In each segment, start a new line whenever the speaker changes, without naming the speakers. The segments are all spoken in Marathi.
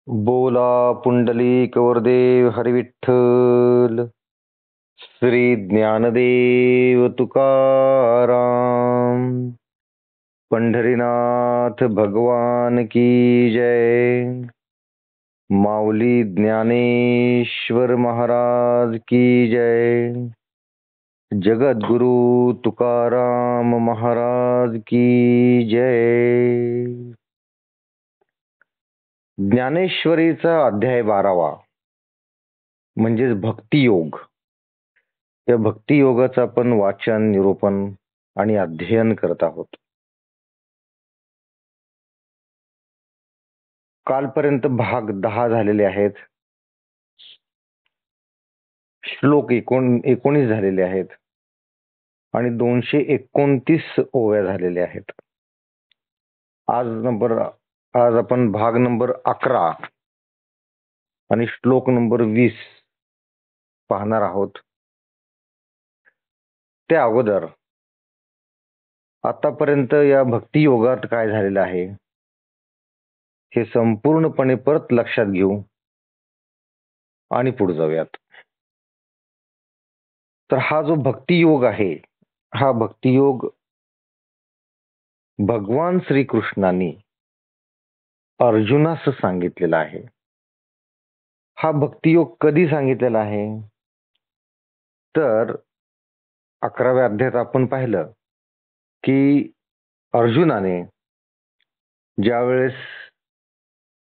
बोला पुंडलिक वरदेव हरी विठ्ठल. श्री ज्ञानदेव तुकाराम. पंढरीनाथ भगवान की जय. माऊली ज्ञानेश्वर महाराज की जय. जगद्गुरु तुकाराम महाराज की जय. ज्ञानेश्वरीचा अध्याय 12वा म्हणजेच भक्तियोग. या भक्तियोगाचं आपण वाचन, निरूपण आणि अध्ययन करत आहोत. कालपर्यंत भाग 10 झालेले आहेत. श्लोक 19 झालेले आहेत आणि 229 ओव्या झालेल्या आहेत. आज आपण भाग नंबर 11 आणि श्लोक नंबर 20 पाहणार आहोत. त्या अगोदर आतापर्यंत या भक्तियोगात काय झालेलं आहे हे संपूर्णपणे परत लक्षात घेऊ आणि पुढे जाऊयात. तर हा जो भक्तियोग आहे, हा भक्तियोग भगवान श्रीकृष्णांनी अर्जुनास सांगितलेला आहे. हा भक्तियोग कधी सांगितलेला आहे? तर 11व्या अध्यायात आपण पाहिलं की अर्जुनाने ज्यावेळेस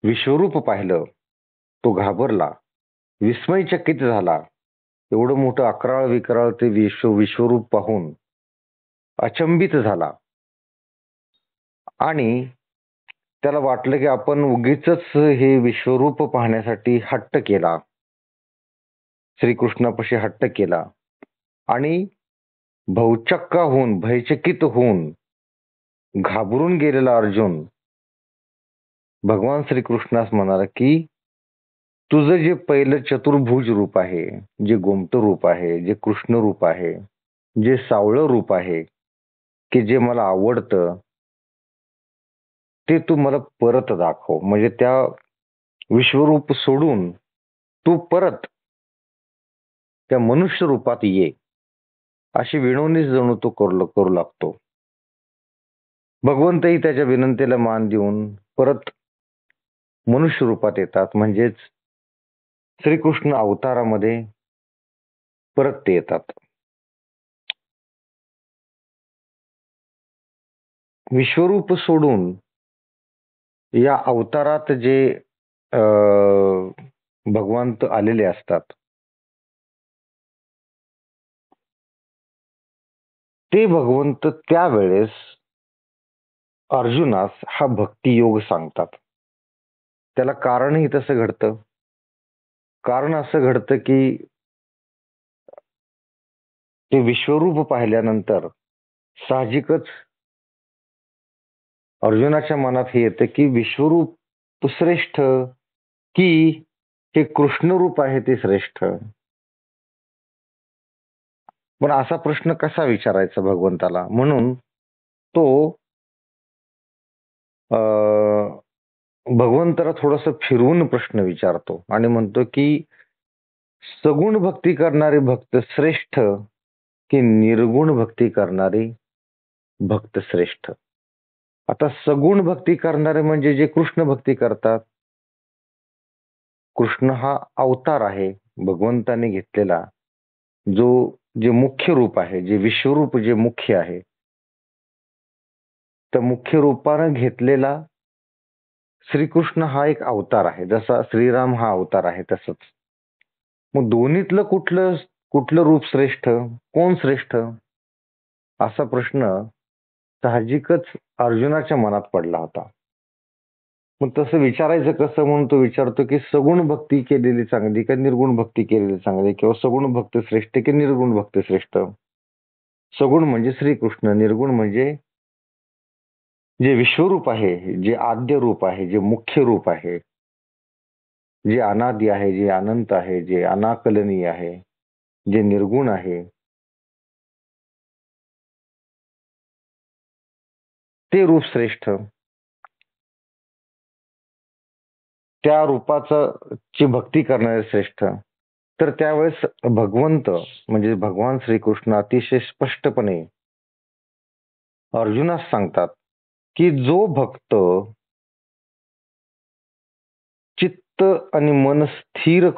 विश्वरूप पाहिलं तो घाबरला, विस्मयचकित झाला. एवढं मोठं अकराळ विकराळ ते विश्वरूप पाहून अचंबित झाला आणि त्याला वाटलं की आपण उगीच हे विश्वरूप पाहण्यासाठी हट्ट केला, श्रीकृष्णापाशी हट्ट केला आणि भौचक्का होऊन, भयचकित होऊन घाबरून गेलेला अर्जुन भगवान श्रीकृष्णास म्हणाला की तुझं जे पहिलं चतुर्भुज रूप आहे, जे गोमट रूप आहे, जे कृष्ण रूप आहे, जे सावळं रूप आहे, की जे मला आवडतं, ते तू मला परत दाखव. म्हणजे त्या विश्वरूप सोडून तू परत त्या मनुष्य रूपात ये, अशी विनवणी जणू तो करू लागतो. भगवंतही त्याच्या विनंतीला मान देऊन परत मनुष्य रूपात येतात. म्हणजेच श्रीकृष्ण अवतारामध्ये परत ते येतात. विश्वरूप सोडून या अवतारात जे भगवंत आलेले असतात ते भगवंत त्यावेळेस अर्जुनास हा भक्तियोग सांगतात. त्याला कारणही तसं घडतं. कारण असं घडतं की ते विश्वरूप पाहिल्यानंतर साहजिकच अर्जुनाच्या मनात हे येतं की विश्वरूप श्रेष्ठ की हे कृष्ण रूप आहे ते श्रेष्ठ. पण असा प्रश्न कसा विचारायचा भगवंताला? म्हणून तो भगवंताला थोडस फिरवून प्रश्न विचारतो आणि म्हणतो की सगुण भक्ती करणारे भक्त श्रेष्ठ की निर्गुण भक्ती करणारे भक्त श्रेष्ठ? आता सगुण भक्ती करणारे म्हणजे जे कृष्ण भक्ती करतात. कृष्ण हा अवतार आहे भगवंताने घेतलेला, जे मुख्य रूप आहे, जे विश्वरूप जे मुख्य आहे, तर मुख्य रूपानं घेतलेला श्रीकृष्ण हा एक अवतार आहे. जसा श्रीराम हा अवतार आहे तसंच. मग दोन्हीतलं कुठलं रूप श्रेष्ठ, कोण श्रेष्ठ, असा प्रश्न साहजिकच अर्जुनाच्या मनात पडला होता. मग तसं विचारायचं कसं म्हणून तो विचारतो की सगुण भक्ती केलेली चांगली का निर्गुण भक्ती केलेली चांगली, किंवा सगुण भक्त श्रेष्ठ की निर्गुण भक्त श्रेष्ठ? सगुण म्हणजे श्रीकृष्ण, निर्गुण म्हणजे जे विश्वरूप आहे, जे आद्य रूप आहे, जे मुख्य रूप आहे, जे अनादि आहे, जे अनंत आहे, जे अनाकलनीय आहे, जे निर्गुण आहे, ते रूप श्रेष्ठ. त्या रूपाचं ची भक्ती करणारे श्रेष्ठ. तर त्यावेळेस भगवंत म्हणजे भगवान श्रीकृष्ण अतिशय स्पष्टपणे अर्जुनास सांगतात की जो भक्त चित्त आणि मन स्थिर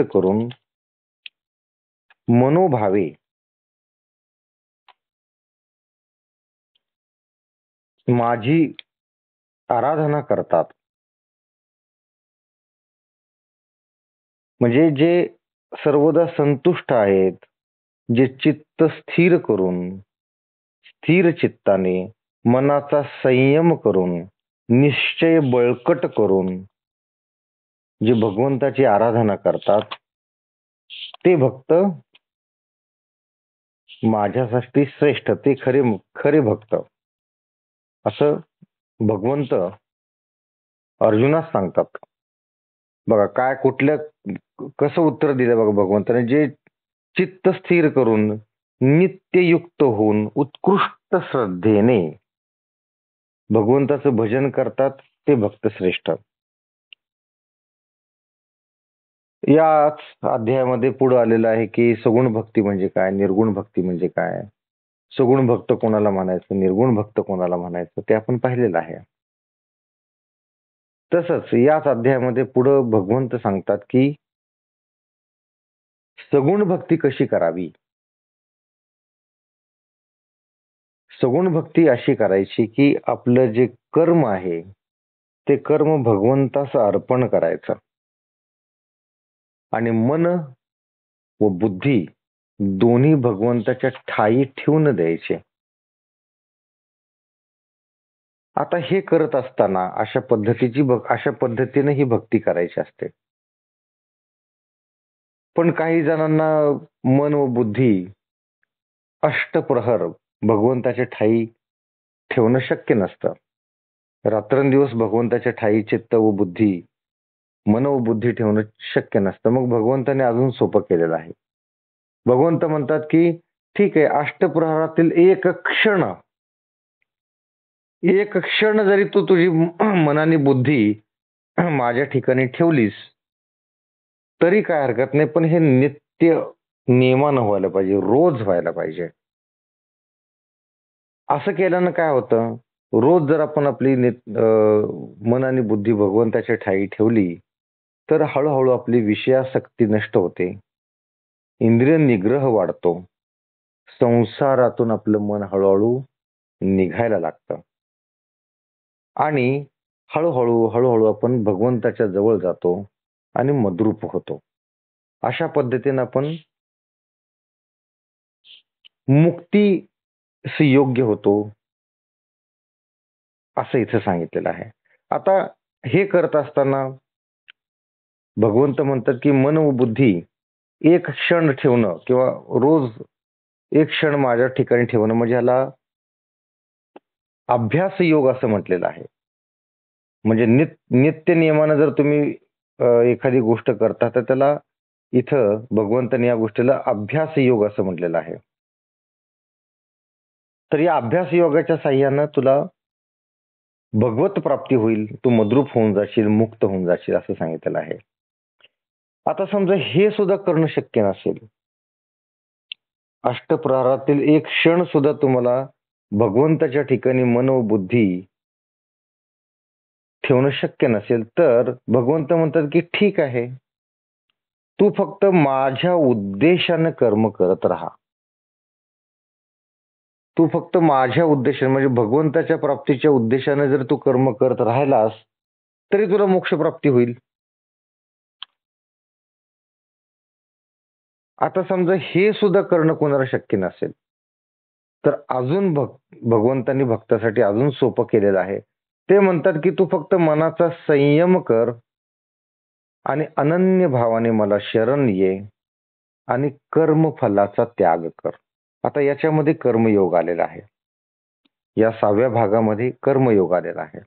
करून मनोभावे माझी आराधना करतात, म्हणजे जे सर्वदा संतुष्ट आहेत, जे चित्त स्थिर करून स्थिर चित्ताने मनाचा संयम करून निश्चय बळकट करून जे भगवंताची आराधना करतात ते भक्त माझ्यासाठी श्रेष्ठ, ते खरे खरे भक्त, असं भगवंत अर्जुनास सांगतात. बघा काय कुठल्या कसं उत्तर दिलं बघा भगवंताने. जे चित्त स्थिर करून नित्ययुक्त होऊन उत्कृष्ट श्रद्धेने भगवंताचं भजन करतात ते भक्त श्रेष्ठ. याच अध्यायामध्ये पुढे आलेलं आहे की सगुण भक्ती म्हणजे काय, निर्गुण भक्ती म्हणजे काय, सगुण भक्त कोणाला म्हणायचं, निर्गुण भक्त कोणाला म्हणायचं, ते आपण पाहिलेलं आहे. तसंच याच अध्यायामध्ये पुढे भगवंत सांगतात की सगुण भक्ती कशी करावी. सगुण भक्ती अशी करायची की आपलं जे कर्म आहे ते कर्म भगवंतास अर्पण करायचं आणि मन व बुद्धी दोन्ही भगवंताच्या ठायी ठेवून द्यायचे. आता हे करत असताना अशा पद्धतीने ही भक्ती करायची असते. पण काही जणांना मन व बुद्धी अष्टप्रहर भगवंताच्या ठायी ठेवणं शक्य नसतं. रात्रंदिवस भगवंताच्या ठायी चित्त व बुद्धी मन व बुद्धी ठेवणं शक्य नसतं. मग भगवंताने अजून सोपं केलेलं आहे. भगवंत म्हणतात की ठीक आहे, अष्टप्रहरातील एक क्षण जरी तू तुझी मनाने बुद्धी माझ्या ठिकाणी ठेवलीस तरी काय हरकत नाही, पण हे नित्य नियमानं व्हायला पाहिजे, रोज व्हायला पाहिजे. असं केल्यानं काय होतं, रोज जर आपण आपली मन आणि बुद्धी भगवंताच्या ठायी ठेवली तर हळूहळू आपली विषयासक्ती नष्ट होते, इंद्रिय निग्रह वाढतो, संसारातून आपलं मन हळूहळू निघायला लागतं आणि हळूहळू आपण भगवंताच्या जवळ जातो आणि मद्रूप होतो. अशा पद्धतीने आपण मुक्तीस योग्य होतो असं इथं सांगितलेलं आहे. आता हे करत असताना भगवंत म्हणतात की मन व बुद्धी एक क्षण ठेवणं किंवा रोज एक क्षण माझ्या ठिकाणी ठेवणं म्हणजे ह्याला अभ्यास योग असं म्हटलेलं आहे. म्हणजे नित्य नियमानं जर तुम्ही एखादी गोष्ट करता तर त्याला इथं भगवंताने या गोष्टीला अभ्यास योग असं म्हटलेलं आहे. तर या अभ्यास योगाच्या साह्यानं तुला भगवत प्राप्ती होईल, तू मद्रूप होऊन जाशील, मुक्त होऊन जाशील असं सांगितलेलं आहे. आता समजा हे सुद्धा करणं शक्य नसेल, अष्टप्रहरातील एक क्षण सुद्धा तुम्हाला भगवंताच्या ठिकाणी मन व बुद्धी ठेवणं शक्य नसेल तर भगवंत म्हणतात की ठीक आहे, तू फक्त माझ्या उद्देशाने कर्म करत राहा. तू फक्त माझ्या उद्देशाने म्हणजे भगवंताच्या प्राप्तीच्या उद्देशाने जर तू कर्म करत राहिलास तरी तुला मोक्ष प्राप्ती होईल. आता समजा हे सुद्धा करणं कोणाला शक्य नसेल तर अजून भगवंतांनी भक्तासाठी अजून सोपं केलेलं आहे. ते म्हणतात की तू फक्त मनाचा संयम कर आणि अनन्य भावाने मला शरण ये आणि कर्मफलाचा त्याग कर. आता याच्यामध्ये कर्मयोग आलेला आहे. या 6व्या भागामध्ये कर्मयोग आलेला आहे.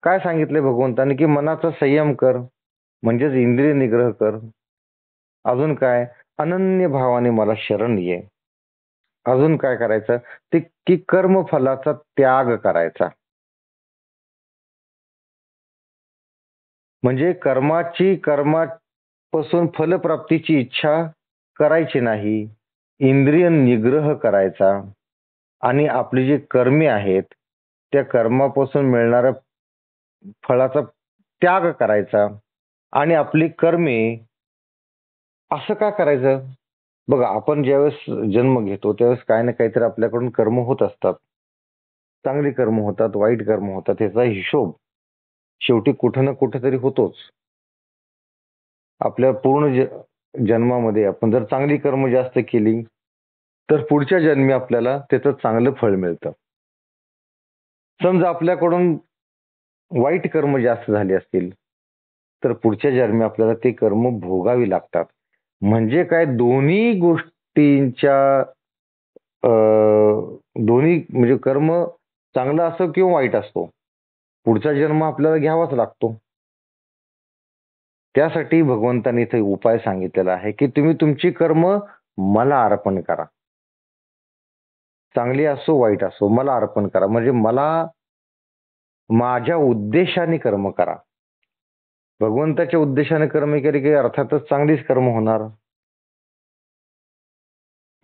काय सांगितले भगवंतांनी की मनाचा संयम कर म्हणजेच इंद्रिय निग्रह कर. अजून काय, अनन्य भावाने मला शरण ये. अजून काय करायचं ते की कर्मफलाचा त्याग करायचा. म्हणजे कर्मापासून फलप्राप्तीची इच्छा करायची नाही, इंद्रिय निग्रह करायचा आणि आपली जी कर्मे आहेत त्या कर्मापासून मिळणाऱ्या फळाचा त्याग करायचा आणि आपली कर्मे असं का करायचं? बघा, आपण ज्यावेळेस जन्म घेतो त्यावेळेस काही ना काहीतरी आपल्याकडून कर्म होत असतात. चांगली कर्म होतात, वाईट कर्म होतात. याचा हिशोब शेवटी कुठं ना कुठं तरी होतोच. आपल्या पूर्ण जन्मामध्ये आपण जर चांगली कर्म जास्त केली तर पुढच्या जन्मी आपल्याला त्याचं चांगलं फळ मिळतं. समजा आपल्याकडून वाईट कर्म जास्त झाली असतील तर पुढच्या जन्मी आपल्याला ते कर्म भोगावी लागतात. म्हणजे काय, दोन्ही गोष्टींच्या दोन्ही म्हणजे कर्म चांगला असो किंवा वाईट असतो, पुढचा जन्म आपल्याला घ्यावाच लागतो. त्यासाठी भगवंतांनी इथे उपाय सांगितलेला आहे की तुम्ही तुमची कर्म मला अर्पण करा. चांगली असो वाईट असो मला अर्पण करा, म्हणजे मला माझ्या उद्देशाने कर्म करा. भगवंताच्या उद्देशाने कर्म केले की अर्थातच चांगलीच कर्म होणार.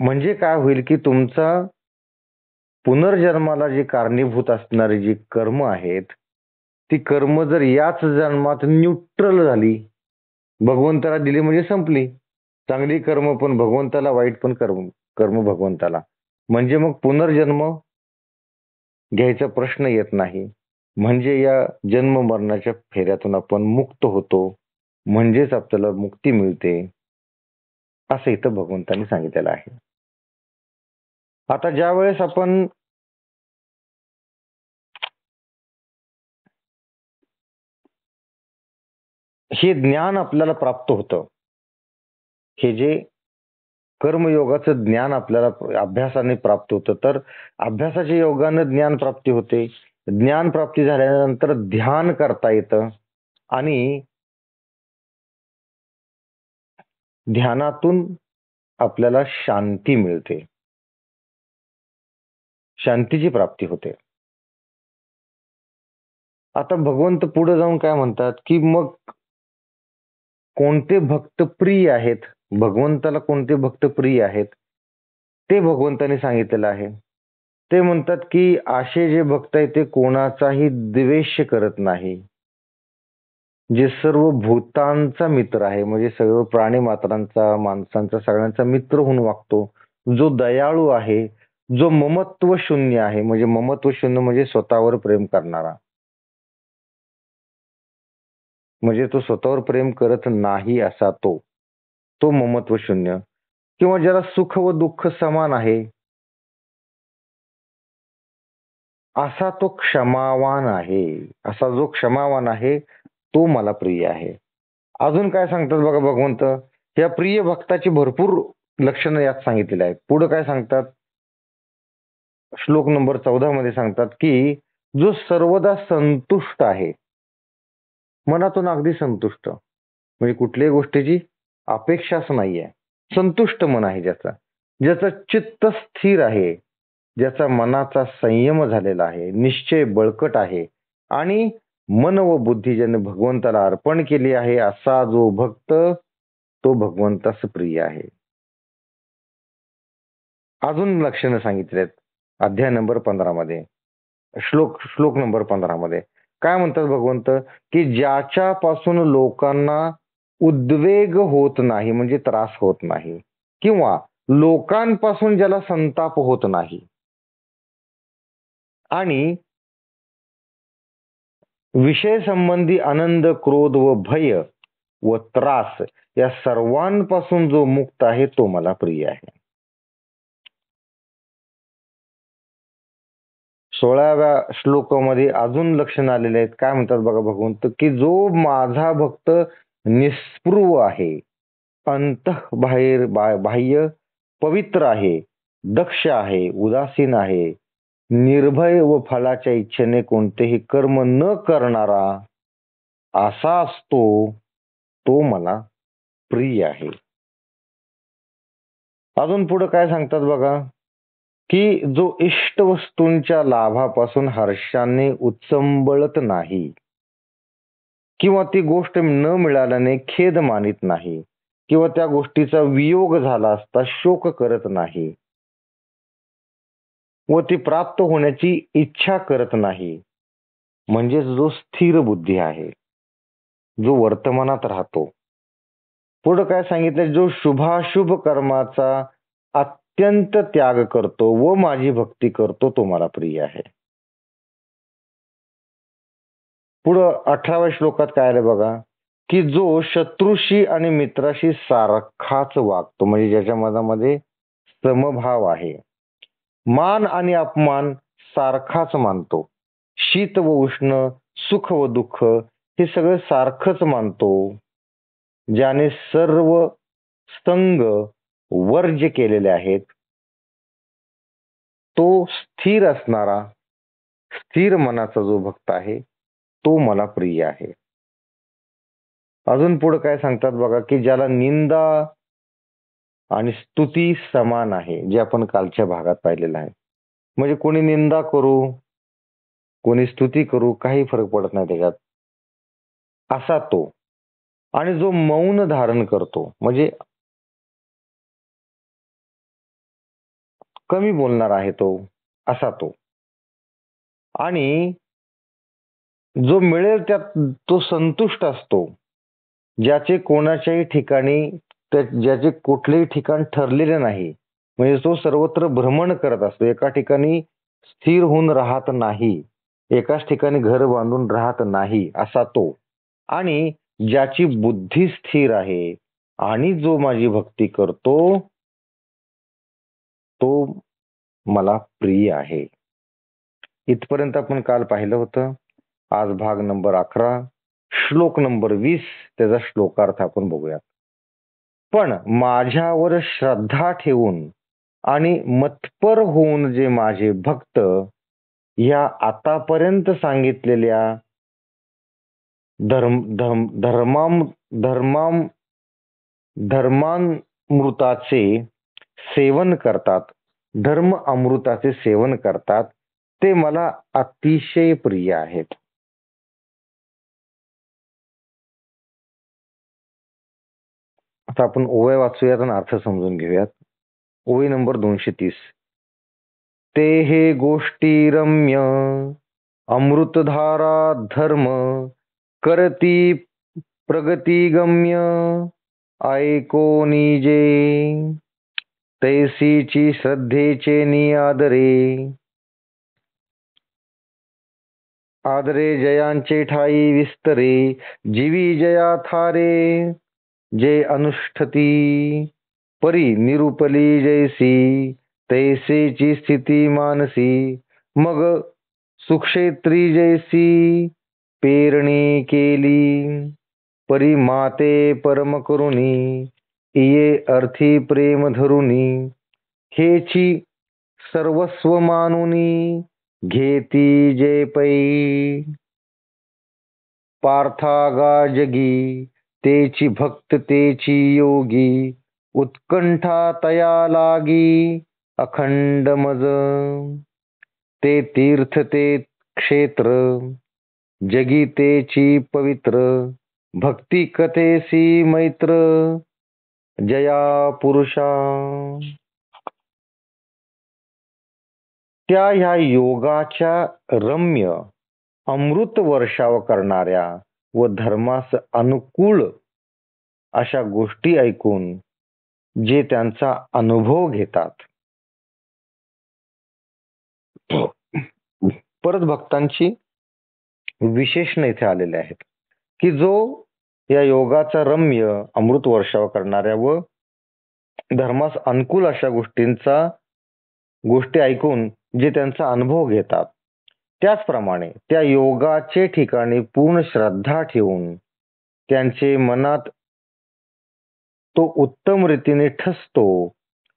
म्हणजे काय होईल की तुमचा पुनर्जन्माला जी कारणीभूत असणारी जी कर्म आहेत ती कर्म जर याच जन्मात न्यूट्रल झाली, भगवंताला दिली म्हणजे संपली. चांगली कर्म पण भगवंताला, वाईट पण कर्म भगवंताला, म्हणजे मग पुनर्जन्म घ्यायचा प्रश्न येत नाही. म्हणजे या जन्म मरणाच्या फेऱ्यातून आपण मुक्त होतो, म्हणजेच आपल्याला मुक्ती मिळते, असं इथं भगवंतांनी सांगितलेलं आहे. आता ज्या वेळेस आपण हे ज्ञान आपल्याला प्राप्त होतं, हे जे कर्मयोगाचं ज्ञान आपल्याला अभ्यासाने प्राप्त होतं, तर अभ्यासाच्या योगानं ज्ञान प्राप्ती होते. ज्ञान प्राप्ती झाल्यानंतर ध्यान करता येतं आणि ध्यानातून आपल्याला शांती मिळते, शांतीची प्राप्ती होते. आता भगवंत पुढे जाऊन काय म्हणतात की मग कोणते भक्त प्रिय आहेत, भगवंताला कोणते भक्त प्रिय आहेत ते भगवंतांनी सांगितलेलं आहे. ते म्हणतात की असे जे भक्त आहेत ते कोणाचाही द्वेष करत नाही, जे सर्व भूतांचा मित्र आहे, म्हणजे सर्व प्राणी मात्रांचा, माणसांचा, सगळ्यांचा मित्र होऊन वागतो, जो दयाळू आहे, जो ममत्व शून्य आहे. म्हणजे ममत्व शून्य म्हणजे स्वतःवर प्रेम करणारा, म्हणजे तो स्वतःवर प्रेम करत नाही असा तो तो ममत्व शून्य, किंवा ज्याला सुख व दुःख समान आहे असा तो क्षमावान आहे. असा जो क्षमावान आहे तो मला प्रिय आहे. अजून काय सांगतात बघा भगवंत, या प्रिय भक्ताची भरपूर लक्षणं यात सांगितलेली आहेत. पुढे काय सांगतात, श्लोक नंबर 14 मध्ये सांगतात की जो सर्वदा संतुष्ट आहे, मनातून अगदी संतुष्ट, म्हणजे कुठल्याही गोष्टीची अपेक्षाच नाहीये, संतुष्ट मन आहे ज्याचं, ज्याचं चित्त स्थिर आहे, ज्याचा मनाचा संयम झालेला आहे, निश्चय बळकट आहे आणि मन व बुद्धी ज्याने भगवंताला अर्पण केली आहे, असा जो भक्त तो भगवंतास प्रिय आहे. अजून लक्षणं सांगितलेत अध्याय नंबर 15 मध्ये, श्लोक नंबर 15 मध्ये काय म्हणतात भगवंत की ज्याच्यापासून लोकांना उद्वेग होत नाही, म्हणजे त्रास होत नाही, किंवा लोकांपासून ज्याला संताप होत नाही आणि विषय संबंधी आनंद, क्रोध व भय व त्रास या सर्वांपासून जो मुक्त आहे तो मला प्रिय आहे. 16व्या श्लोकामध्ये अजून लक्षण आलेले आहेत. काय म्हणतात बघा भगवंत की जो माझा भक्त निस्पृह आहे, बाहेर बाह्य पवित्र आहे, दक्ष आहे, उदासीन आहे, निर्भय व फळाच्या इच्छेने कोणतेही कर्म न करणारा असा असतो, तो मला प्रिय आहे. अजून पुढे काय सांगतात बघा की जो इष्ट वस्तूंच्या लाभापासून हर्षाने उच्चंबळत नाही, किंवा ती गोष्ट न मिळाल्याने खेद मानित नाही किंवा त्या गोष्टीचा वियोग झाला असता शोक करत नाही व ती प्राप्त होण्याची इच्छा करत नाही, म्हणजे जो स्थिर बुद्धी आहे, जो वर्तमानात राहतो. पुढे काय सांगितलं, जो शुभाशुभ कर्माचा अत्यंत त्याग करतो व माझी भक्ती करतो तो मला प्रिय आहे. पुढं 18व्या श्लोकात काय आलं बघा, की जो शत्रूशी आणि मित्राशी सारखाच वागतो, म्हणजे ज्याच्या मनामध्ये समभाव आहे, मान आणि अपमान सारखाच मानतो, शीत व उष्ण, सुख व दुःख हे सगळं सारखंच मानतो, ज्याने सर्व संग वर्ज्य केलेले आहेत, तो स्थिर असणारा स्थिर मनाचा जो भक्त आहे तो मला प्रिय आहे. अजून पुढे काय सांगतात बघा, की ज्याला निंदा आणि स्तुती समान आहे, जे आपण कालच्या भागात पाहिलेलं आहे. म्हणजे कोणी निंदा करू कोणी स्तुती करू काही फरक पडत नाही त्याच्यात, असा तो. आणि जो मौन धारण करतो, म्हणजे कमी बोलणार आहे तो, असा तो. आणि जो मिळेल त्यात तो संतुष्ट असतो, ज्याचे कोणाच्याही ठिकाणी ज्याचे कुठलेही ठिकाण ठरलेले नाही, म्हणजे तो सर्वत्र भ्रमण करत असतो, एका ठिकाणी स्थिर होऊन राहत नाही, एकाच ठिकाणी घर बांधून राहत नाही, असा तो. आणि ज्याची बुद्धी स्थिर आहे आणि जो माझी भक्ती करतो तो मला प्रिय आहे. इथपर्यंत आपण काल पाहिलं होतं. आज भाग नंबर 11, श्लोक नंबर 20, त्याचा श्लोकार्थ आपण बघूयात. पण माझ्यावर श्रद्धा ठेवून आणि मतपर होऊन जे माझे भक्त या आतापर्यंत सांगितलेल्या धर्मामृताचे सेवन करतात, धर्म अमृताचे सेवन करतात, ते मला अतिशय प्रिय आहेत. आता आपण ओव्या वाचूयात आणि अर्थ समजून घेऊयात. ओवी नंबर 230. ते हे गोष्टी रम्य अमृतधारा धर्म करती प्रगती गम्य ऐकोनी जे तैसीची श्रद्धेचे निआदरे आदरे जयांचे ठाई विस्तरे जीवी जया थारे जे अनुष्ठती परी निरुपली जैसी तैसेची स्थिती मानसी मग सुक्षेत्री जैसी पेरणी केली परी माते परम करुणी इये अर्थी प्रेम धरुनी हेची सर्वस्व मानुनी घेती जे पै पार्थागा जगी तेची भक्त तेची योगी उत्कंठा तया लागी अखंड मज ते तीर्थ ते क्षेत्र जगी तेची पवित्र भक्ती कथेसी मैत्र जया पुरुषा. त्या ह्या योगाच्या रम्य अमृत वर्षाव करणाऱ्या व धर्मास अनुकूल अशा गोष्टी ऐकून जे त्यांचा अनुभव घेतात, परत भक्तांची विशेषण इथे आलेले आहेत, की जो या योगाचा रम्य अमृत वर्षाव करणाऱ्या व धर्मास अनुकूल अशा गोष्टी ऐकून जे त्यांचा अनुभव घेतात, त्याचप्रमाणे त्या योगाचे ठिकाणी पूर्ण श्रद्धा ठेवून त्यांचे मनात तो उत्तम रीतीने ठसतो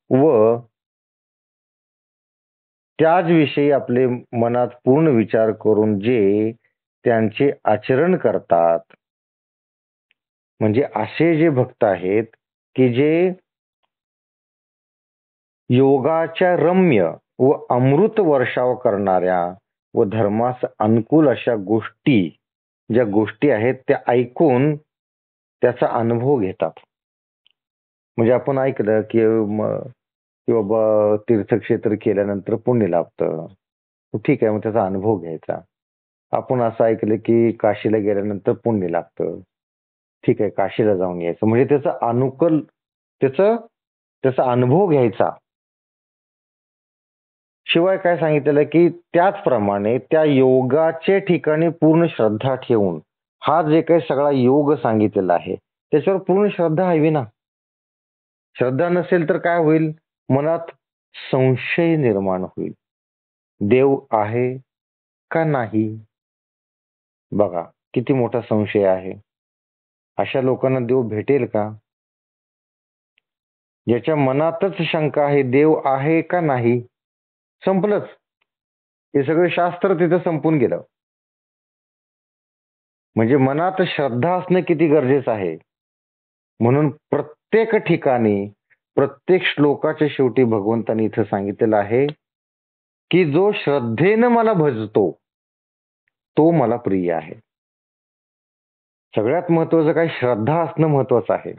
व त्याच विषयी आपले मनात पूर्ण विचार करून जे त्यांचे आचरण करतात, म्हणजे असे जे भक्त आहेत की जे योगाच्या रम्य व अमृत वर्षाव करणाऱ्या व धर्मास अनुकूल अशा गोष्टी ज्या गोष्टी आहेत त्या ऐकून त्याचा अनुभव घेतात. म्हणजे आपण ऐकलं की बाबा तीर्थक्षेत्र केल्यानंतर पुण्य लाभतं. ठीक आहे, मग त्याचा अनुभव घ्यायचा. आपण असं ऐकलं की काशीला गेल्यानंतर पुण्य लागतं. ठीक आहे, काशीला जाऊन यायचं. म्हणजे त्याचा त्याचा अनुभव घ्यायचा. शिवाय काय सांगितलेलं की त्याचप्रमाणे त्या योगाचे ठिकाणी पूर्ण श्रद्धा ठेवून हा जे काही सगळा योग सांगितलेला आहे त्याच्यावर पूर्ण श्रद्धा हवी ना. श्रद्धा नसेल तर काय होईल? मनात संशय निर्माण होईल. देव आहे का नाही? बघा किती मोठा संशय आहे. अशा लोकांना देव भेटेल का? ज्याच्या मनातच शंका आहे देव आहे का नाही, संपलंच. हे सगळं शास्त्र तिथं संपून गेलं. म्हणजे मनात श्रद्धा असणं किती गरजेचं आहे. म्हणून प्रत्येक ठिकाणी प्रत्येक श्लोकाच्या शेवटी भगवंतांनी इथं सांगितलेलं आहे की जो श्रद्धेनं मला भजतो तो मला प्रिय आहे. सगळ्यात महत्वाचं काय? श्रद्धा असणं महत्वाचं आहे.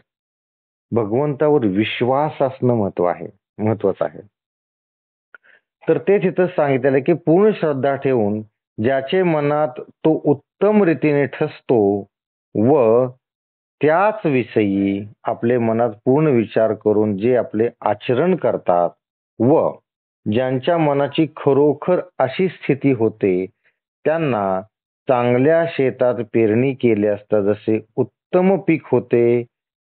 भगवंतावर विश्वास असणं महत्वाचं आहे. तर तेच इथं सांगितलेलं की पूर्ण श्रद्धा ठेवून ज्याचे मनात तो उत्तम रीतीने ठसतो व त्याच विषयी आपले मनात पूर्ण विचार करून जे आपले आचरण करतात व ज्यांच्या मनाची खरोखर अशी स्थिती होते त्यांना चांगल्या शेतात पेरणी केली असता जसे उत्तम पीक होते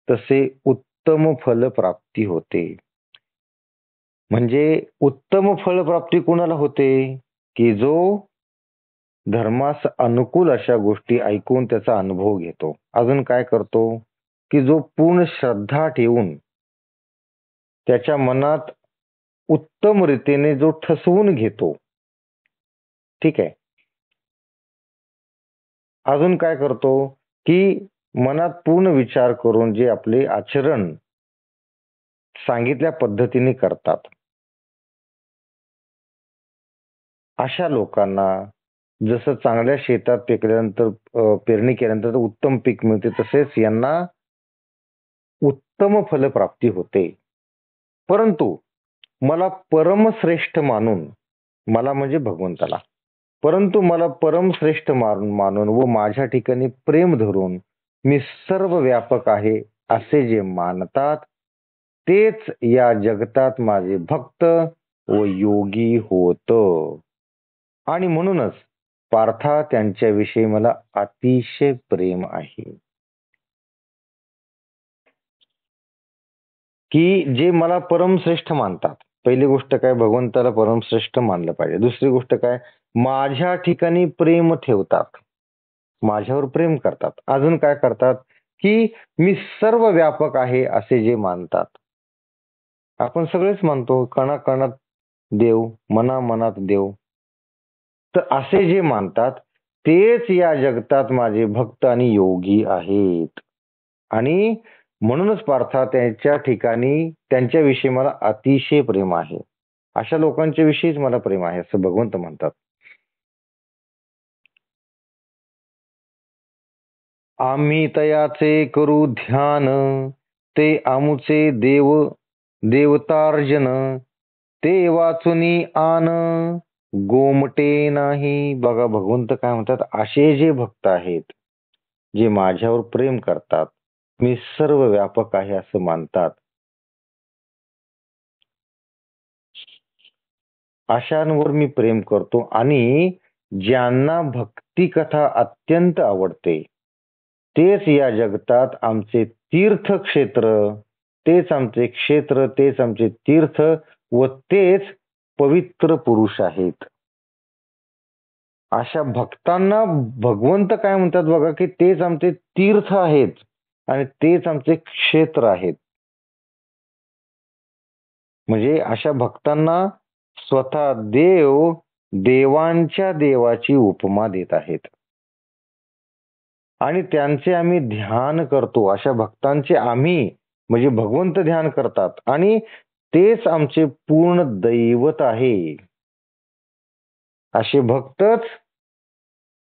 तसे उत्तम फलप्राप्ती होते. म्हणजे उत्तम फलप्राप्ती कोणाला होते? की जो धर्मास अनुकूल अशा गोष्टी ऐकून त्याचा अनुभव घेतो. अजून काय करतो? की जो पूर्ण श्रद्धा ठेवून त्याच्या मनात उत्तम रीतीने जो ठसवून घेतो. ठीक आहे. अजून काय करतो? की मनात पूर्ण विचार करून जे आपले आचरण सांगितल्या पद्धतीने करतात. अशा लोकांना जसं चांगल्या शेतात पेरणी केल्यानंतर उत्तम पीक मिळते तसेच यांना उत्तम फलप्राप्ती होते. परंतु मला परमश्रेष्ठ मानून, मला म्हणजे भगवंताला, परंतु मला परमश्रेष्ठ मानून व माझ्या ठिकाणी प्रेम धरून मी सर्व व्यापक आहे असे जे मानतात तेच या जगतात माझे भक्त व योगी होत. आणि म्हणूनच पार्था त्यांच्याविषयी मला अतिशय प्रेम आहे. की जे मला परमश्रेष्ठ मानतात. पहिली गोष्ट काय? भगवंताला परमश्रेष्ठ मानलं पाहिजे. दुसरी गोष्ट काय? माझ्या ठिकाणी प्रेम ठेवतात, माझ्यावर प्रेम करतात. अजून काय करतात? की मी सर्व व्यापक आहे असे जे मानतात. आपण सगळेच मानतो, कणाकणात देव, मनामनात देव. तर असे जे मानतात तेच या जगतात माझे भक्त आणि योगी आहेत. आणि म्हणूनच पार्था त्यांच्या ठिकाणी त्यांच्याविषयी मला अतिशय प्रेम आहे. अशा लोकांच्या विषयीच मला प्रेम आहे असं भगवंत म्हणतात. आम्ही तयाचे करू ध्यान ते आमुचे देवतार्जन ते वाचुनी आन गोमटे नाही. बघा भगवंत काय म्हणतात? असे जे भक्त आहेत जे माझ्यावर प्रेम करतात, मी सर्व व्यापक आहे असं मानतात, अशांवर मी प्रेम करतो. आणि ज्यांना भक्ती कथा अत्यंत आवडते तेच या जगतात आमचे तीर्थक्षेत्र, तेच आमचे क्षेत्र, तेच आमचे तीर्थ व तेच पवित्र पुरुष आहेत. अशा भक्तांना भगवंत काय म्हणतात बघा की तेच आमचे तीर्थ आहेत आणि तेच आमचे क्षेत्र आहेत. म्हणजे अशा भक्तांना स्वतः देव देवांच्या देवाची उपमा देत आहेत आणि त्यांचे आम्ही ध्यान करतो. अशा भक्तांचे आम्ही म्हणजे भगवंत ध्यान करतात आणि तेच आमचे पूर्ण दैवत आहे. असे भक्तच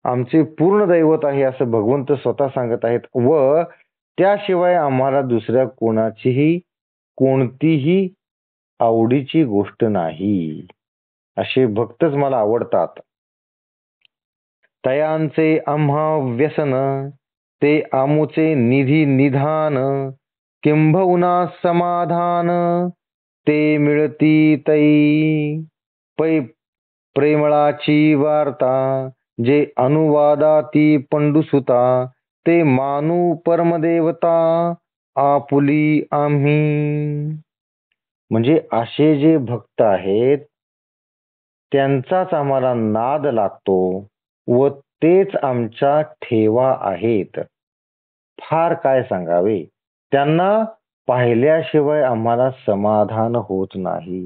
आमचे पूर्ण दैवत आहे असं भगवंत स्वतः सांगत आहेत व त्याशिवाय आम्हाला दुसऱ्या कोणतीही आवडीची गोष्ट नाही. असे भक्तच मला आवडतात. तयांचे आम्हा व्यसन ते आमुचे निधी निधान किंबहुना समाधान ते मिळती तै पै प्रेमळाची वार्ता जे अनुवादाती पंडुसुता ते मानू परमदेवता आपुली आम्ही. म्हणजे असे जे भक्त आहेत त्यांचाच आम्हाला नाद लागतो व तेच आमच्या ठेवा आहेत. फार काय सांगावे, त्यांना पाहिल्याशिवाय आम्हाला समाधान होत नाही.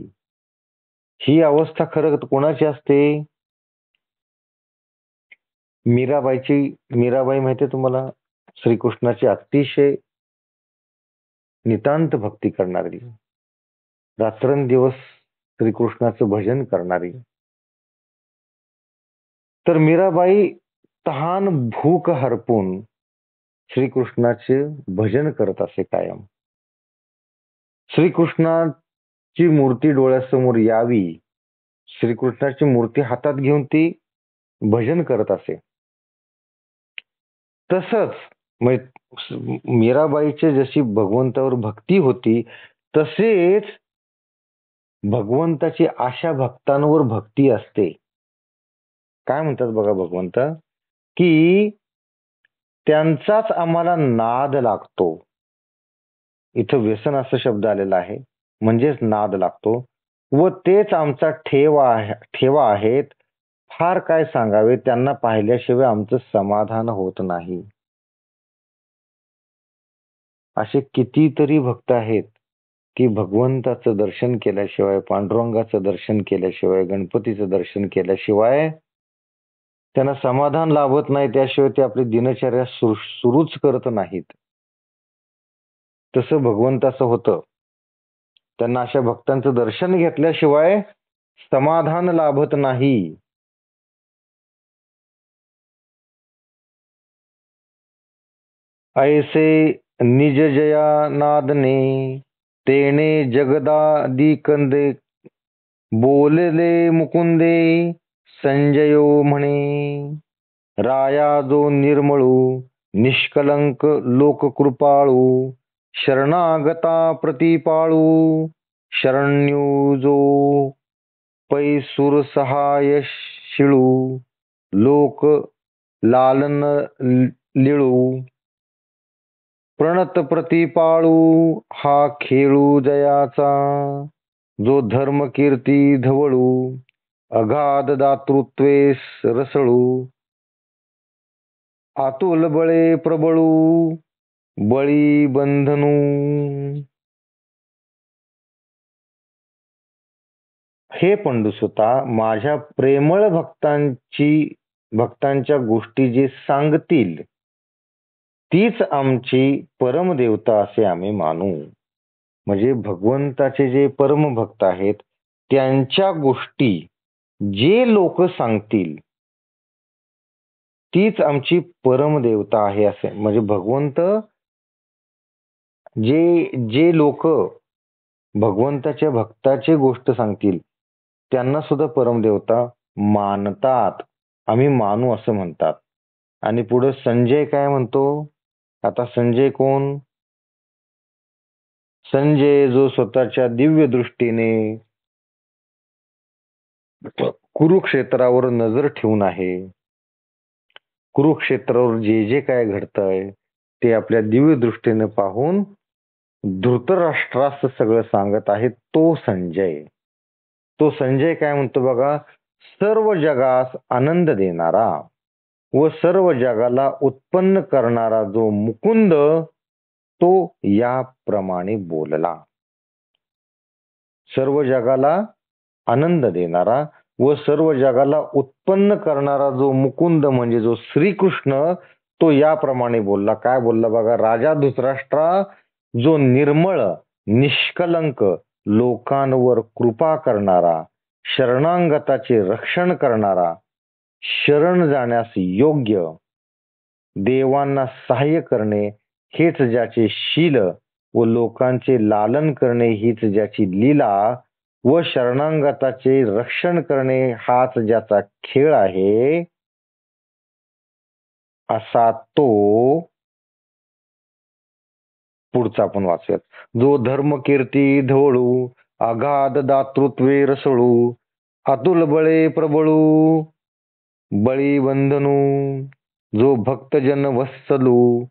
ही अवस्था खरं कोणाची असते? मीराबाई माहितीये तुम्हाला? श्रीकृष्णाची अतिशय नितांत भक्ती करणारी, रात्रंदिवस श्रीकृष्णाचं भजन करणारी. तर मीराबाई तहान भूक हरपून श्रीकृष्णाचे भजन करत असे कायम. श्रीकृष्णाची मूर्ती डोळ्यासमोर यावी, श्रीकृष्णाची मूर्ती हातात घेऊन ती भजन करत असे. तसंच मीराबाईची जशी भगवंतावर भक्ती होती तसेच भगवंताची अशा भक्तांवर भक्ती असते. काय म्हणतात बघा भगवंत, की त्यांचाच आम्हाला नाद लागतो. इथं व्यसन असा शब्द आलेला आहे, म्हणजेच नाद लागतो व तेच आमचा ठेवा आहेत. फार काय सांगावे, त्यांना पाहिल्याशिवाय आमचं समाधान होत नाही. असे कितीतरी भक्त आहेत की भगवंताचं दर्शन केल्याशिवाय, पांडुरंगाचं दर्शन केल्याशिवाय, गणपतीचं दर्शन केल्याशिवाय त्यांना समाधान लाभत नाही. त्याशिवाय ते आपली दिनचर्या सुरूच करत नाहीत. तसं भगवंताचं होतं. त्यांना अशा भक्तांचं दर्शन घेतल्याशिवाय समाधान लाभत नाही. ऐसे निज जया नादने तेने जगदादी कंदे बोलले मुकुंदे संजयो म्हणे राया जो निर्मळू निष्कलंक लोककृपाळू शरणागता प्रतिपाळू शरण्यू जो पैसुर सहाय शिळू लोक लालन लिळू प्रणत प्रतिपाळू हा खेळू जयाचा जो धर्म कीर्ती धवळू अगाध दातृत्वेस रसळू आतुल बळे प्रबळू बळी बंधनू. हे पंडुसुता, माझ्या प्रेमळ भक्तांच्या गोष्टी जे सांगतील तीच आमची परमदेवता असे आम्ही मानू. म्हणजे भगवंताचे जे परमभक्त आहेत त्यांच्या गोष्टी जे लोक सांगतील तीच आमची परमदेवता आहे असे. म्हणजे भगवंत जे लोक भगवंताच्या भक्ताची गोष्ट सांगतील त्यांना सुद्धा परमदेवता मानतात, आम्ही मानू असं म्हणतात. आणि पुढे संजय काय म्हणतो? आता संजय कोण? संजय जो स्वतःच्या दिव्य दृष्टीने कुरुक्षेत्रावर नजर ठेवून आहे. कुरुक्षेत्रावर जे जे काय घडतंय ते आपल्या दिव्य दृष्टीने पाहून धृतराष्ट्रास सगळं सांगत आहे. तो संजय काय म्हणतो बघा, सर्व जगास आनंद देणारा व सर्व जगाला उत्पन्न करणारा जो मुकुंद तो याप्रमाणे बोलला. सर्व जगाला आनंद देणारा व सर्व जगाला उत्पन्न करणारा जो मुकुंद म्हणजे जो श्रीकृष्ण तो याप्रमाणे बोलला. काय बोलला बघा, राजा धृतराष्ट्रा, जो निर्मळ निष्कलंक लोकांवर कृपा करणारा शरणागताचे रक्षण करणारा शरण जाण्यास योग्य, देवांना सहाय्य करणे हेच ज्याचे शील व लोकांचे लालन करणे हीच ज्याची लीला व शरणागताचे रक्षण करणे हाच ज्याचा खेळ आहे, असा तो पुढचा आपण वाचूयात. जो धर्म कीर्ती ढवळू, अगाध दातृत्वे रसळू, अतुल बळे प्रबळू, बळी बंधनू, जो भक्तजन वत्सलू,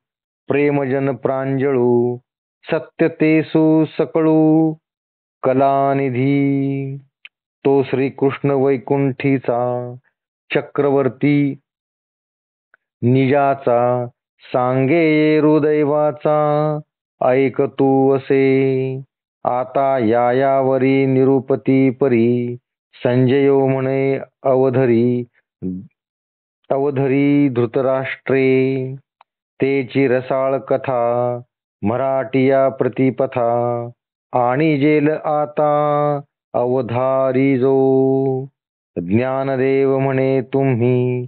प्रेमजन प्रांजळू, सत्यतेसु सकळू, कलानिधी, तो श्रीकृष्ण वैकुंठीचा चक्रवर्ती निजाचा, सांगे हृदैवाचा, ऐक तू असे. आता यायावरी निरुपती परी, संजयो म्हणे अवधरी, अवधरी धृतराष्ट्रे, तेची रसाळ कथा मराठिया प्रतिपथा, आणि जेल आता अवधारी जो. ज्ञानदेव म्हणे तुम्ही,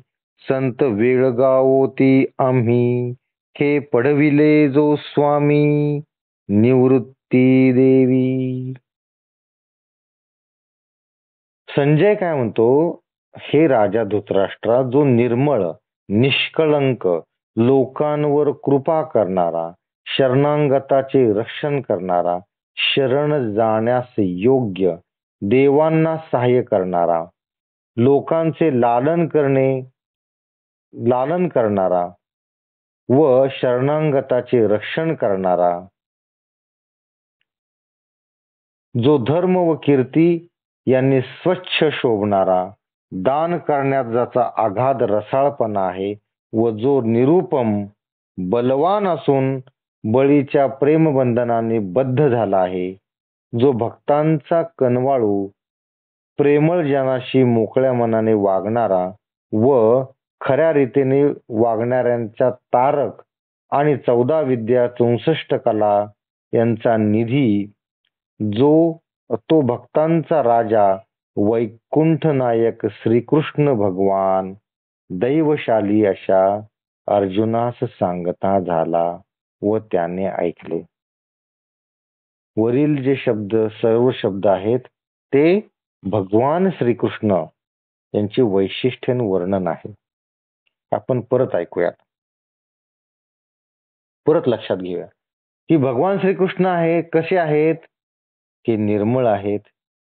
संत वेळ गावोती आम्ही, हे पडविले जो स्वामी निवृत्ती देवी. संजय काय म्हणतो, हे राजा धृतराष्ट्रा, जो निर्मळ निष्कळंक लोकांवर कृपा करणारा, शरणागताचे रक्षण करणारा, शरण जाण्यास योग्य, देवांना सहाय्य करणारा, लोकांचे लालन करणारा व शरणागताचे रक्षण करणारा, जो धर्म व कीर्ती यांनी स्वच्छ शोभणारा, दान करण्यात ज्याचा अगाध रसाळपणा आहे व जो निरुपम बलवान असून बळीच्या प्रेमबंधनाने बद्ध झाला आहे, जो भक्तांचा कनवाळू, प्रेमळ जनाशी मोकळ्या मनाने वागणारा व खऱ्या रीतीने वागणाऱ्यांचा तारक आणि 14 विद्या 64 कला यांचा निधी, जो तो भक्तांचा राजा वैकुंठ नायक श्रीकृष्ण भगवान दैवशाली अशा अर्जुनास सांगता झाला व त्याने ऐकले. वरील जे शब्द सर्व शब्द आहेत ते भगवान श्रीकृष्ण यांचे वैशिष्ट्य वर्णन आहे. आपण परत ऐकूया, परत लक्षात घेऊया की भगवान श्रीकृष्ण आहे कसे आहेत, की निर्मळ आहेत,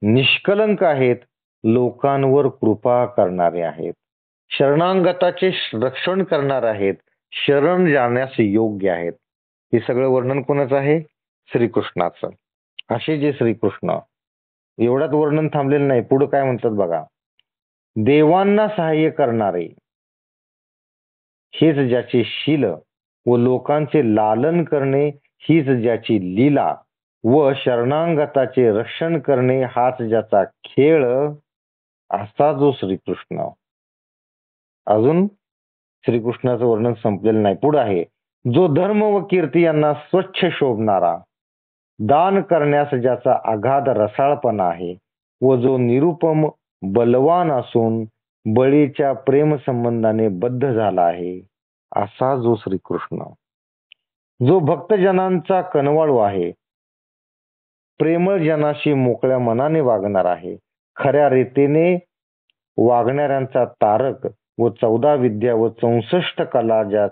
निष्कलंक आहेत, लोकांवर कृपा करणारे आहेत, शरणागताचे रक्षण करणारे आहेत, शरण जाण्यास योग्य आहेत. हे सगळं वर्णन कोणाचं आहे, श्रीकृष्णाचं. असे जे श्रीकृष्ण, एवढ्यात वर्णन थांबलेलं नाही, पुढे काय म्हणतात बघा. देवांना सहाय्य करणारे हेच ज्याचे शील व लोकांचे लालन करणे हीच ज्याची लीला व शरणागताचे रक्षण करणे हाच ज्याचा खेळ, असा जो श्रीकृष्ण. अजून श्रीकृष्णाचं वर्णन संपलेलं नाही, पुढे आहे. जो धर्म व कीर्ती यांना स्वच्छ शोभणारा, दान करण्यास ज्याचा अगाध रसाळपणा आहे व जो निरुपम बलवान असून बळीच्या प्रेम संबंधाने बद्ध झाला आहे, असा जो श्रीकृष्ण. जो भक्तजनांचा कनवाळू आहे, प्रेमळ जनाशी मोकळ्या मनाने वागणार आहे, खऱ्या रीतीने वागणाऱ्यांचा तारक व 14 विद्या व 64 कला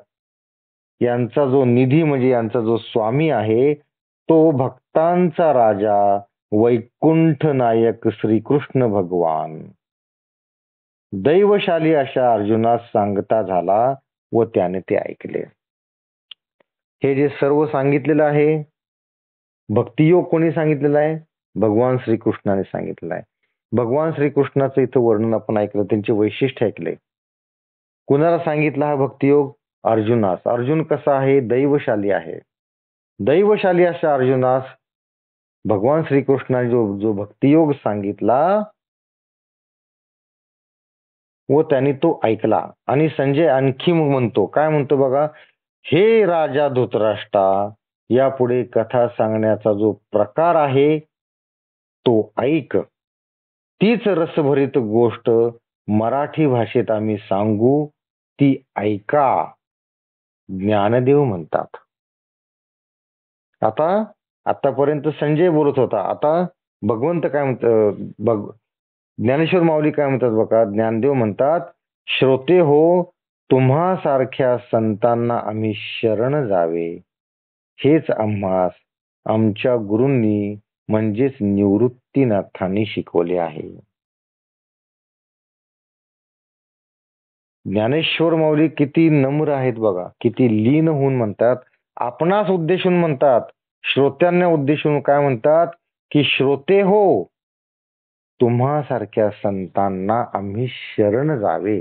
यांचा जो निधी म्हणजे यांचा जो स्वामी आहे, तो भक्तांचा राजा वैकुंठ नायक श्रीकृष्ण भगवान दैवशाली अशा अर्जुनास सांगता झाला व त्याने ते ऐकले. हे जे सर्व सांगितलेलं आहे, भक्तियोग कोणी सांगितलेला आहे, भगवान श्रीकृष्णाने सांगितलेलं आहे. भगवान श्रीकृष्णाचं इथं वर्णन आपण ऐकलं, त्यांचे वैशिष्ट्य ऐकले. कुणाला सांगितला हा भक्तियोग, अर्जुनास. अर्जुन कसा आहे, दैवशाली आहे. दैवशाली अशा अर्जुनास भगवान श्रीकृष्णाने जो भक्तियोग सांगितला व त्याने तो ऐकला. आणि संजय आणखी म्हणतो, काय म्हणतो बघा. हे राजा धृतराष्ट्रा, यापुढे कथा सांगण्याचा जो प्रकार आहे तो ऐक. तीच रसभरीत गोष्ट मराठी भाषेत आम्ही सांगू ती ऐका, ज्ञानदेव म्हणतात. आता आतापर्यंत संजय बोलत होता, आता भगवंत काय म्हणतात, ज्ञानेश्वर माऊली काय म्हणतात बघा. ज्ञानदेव म्हणतात, श्रोते हो, तुम्हा सारख्या संतांना आम्ही शरण जावे, हेच आम्हास आमच्या गुरूंनी म्हणजेच निवृत्तीनाथांनी शिकवले आहे. ज्ञानेश्वर माऊली किती नम्र आहेत बघा, किती लीन होऊन म्हणतात. आपणास उद्देशून म्हणतात, श्रोत्यांना उद्देशून काय म्हणतात की श्रोते हो, तुम्हा सारख्या संतांना आम्ही शरण जावे.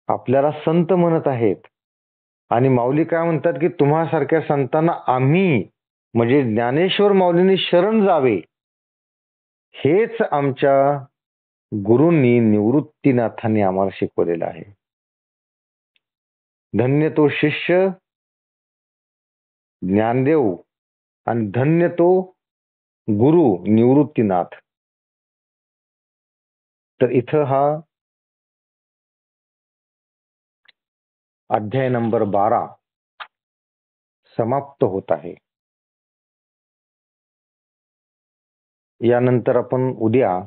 आपल्याला संत म्हणत आहेत आणि माऊली काय म्हणतात की तुम्हा सारख्या संतांना आम्ही म्हणजे ज्ञानेश्वर माऊलींनी शरण जावे, हेच आमच्या गुरूंनी निवृत्तीनाथांनी आम्हाला शिकवलेलं आहे. धन्य तो शिष्य ज्ञानदेव आणि धन्य तो गुरु निवृत्तीनाथ. तर इथं हा अध्याय नंबर 12 समाप्त होत आहे. यानंतर आपण उद्या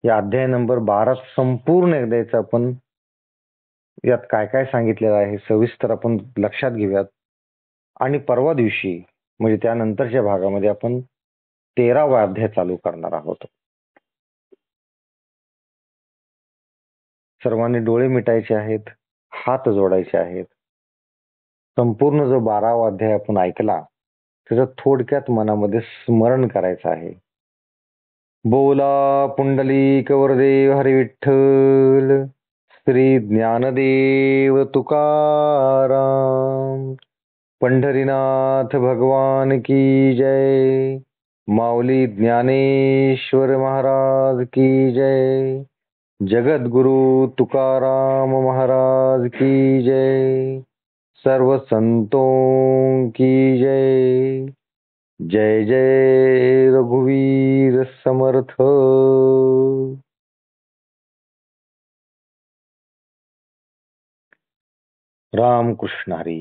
या अध्याय नंबर 12 संपूर्ण एकदाच आपण यात काय काय सांगितलेलं आहे सविस्तर आपण लक्षात घेऊयात. आणि परवा दिवशी म्हणजे त्यानंतरच्या भागामध्ये आपण 13वा अध्याय चालू करणार आहोत. सर्वांनी डोळे मिटायचे आहेत, हात जोडायचे आहेत. संपूर्ण जो 12वा अध्याय आपण ऐकला त्याचं थोडक्यात मनामध्ये स्मरण करायचं आहे. बोला पुंडलिक वरदेव हरी विठ्ठल, श्री ज्ञानदेव तुकाराम, पंढरीनाथ भगवान की जय, माऊली ज्ञानेश्वर महाराज की जय, जगद्गुरु तुकाराम महाराज की जय, सर्व संतों की जय. जय जय रघुवीर समर्थ. राम कृष्ण हरी.